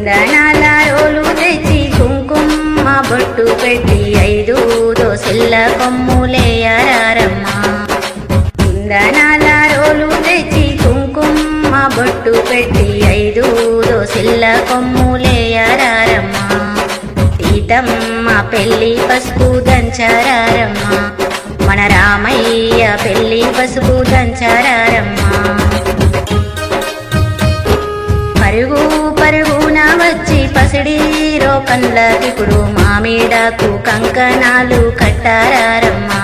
కుందనాల రోలు తెచ్చి కుంకుమ బొట్టు పెట్టి 5 దోసెల్ల కొమ్ములేయరారమ్మా. కుందనాల రోలు తెచ్చి కుంకుమ బొట్టు పెట్టి 5 దోసెల్ల కొమ్ములేయరారమ్మా. సీతమ్మ పెళ్లి పసుపు దంచరారమ్మా. మన రామయ్య పెళ్లి పసుపు దంచరారమ్మా. పరుగు పరుగున వచ్చి పసిడీరో కండ్లకిప్పుడు మామిడాకు కంకణాలు కట్టారమ్మా.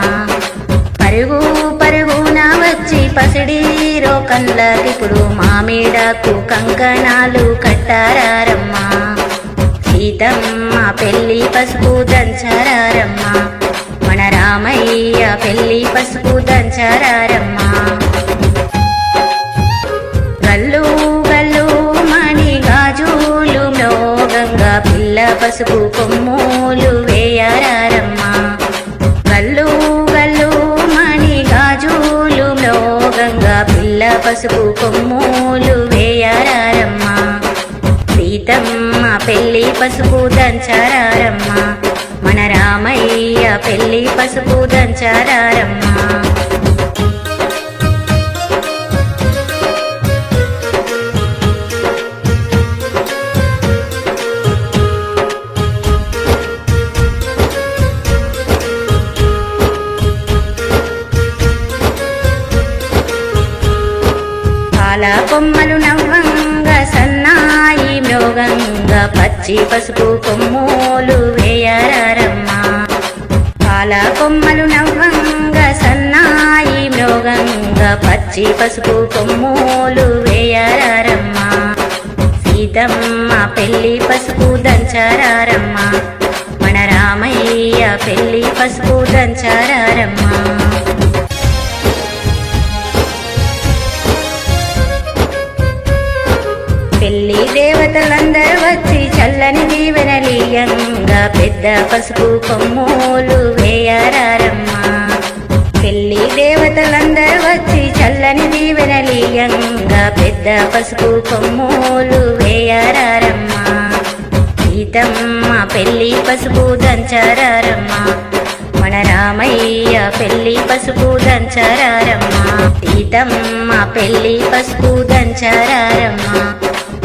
పరుగు పరుగున వచ్చి పసిడీరో కండ్లకిప్పుడు మామిడాకు కంకణాలు కట్టారమ్మా. సీతమ్మ పెళ్లి పసుపు దంచరారమ్మా. మన రామయ్య పెళ్లి పసుపు దంచరారమ్మా. గల్లు గల్లు మణి గాజులు మ్రోగంగా పిల్ల పసుపు కొమ్ములు వేయరారమ్మా. గల్లు గల్లు మణి గాజులు మ్రోగంగా పిల్ల పసుపు కొమ్ములు వేయరారమ్మా. సీతమ్మ పెళ్లి పసుపు దంచరారమ్మా. మన రామయ్య పెళ్లి పసుపు దంచరారమ్మా. పాల కొమ్మలు నవ్వంగా సన్నాయి మ్రోగంగా పచ్చి పసుపు కొమ్ములు వేయరారమ్మా. పాల కొమ్మలు నవ్వంగా సన్నాయి మ్రోగంగా పచ్చి పసుపు కొమ్ములు వేయరారమ్మా. సీతమ్మ పెళ్లి పసుపు దంచరారమ్మా. మన రామయ్య పెళ్లి పసుపు దంచరారమ్మా. పెళ్లి దేవతలందరూ వచ్చి చల్లని దీవెనలీయంగా పెద్ద పసుపు కొమ్ములు వేయరారమ్మా. పెళ్లి దేవతలందరూ వచ్చి చల్లని దీవెనలీయంగా పెద్ద పసుపు కొమ్ములు వేయరారమ్మా. సీతమ్మ పెళ్లి పసుపు దంచరారమ్మా. మన రామయ్య పెళ్లి పసుపు దంచరారమ్మా. సీతమ్మ పెళ్లి పసుపు దంచరారమ్మా.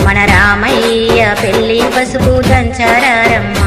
మన రామయ్య పెళ్లి పసుపు దంచరారమ్మా.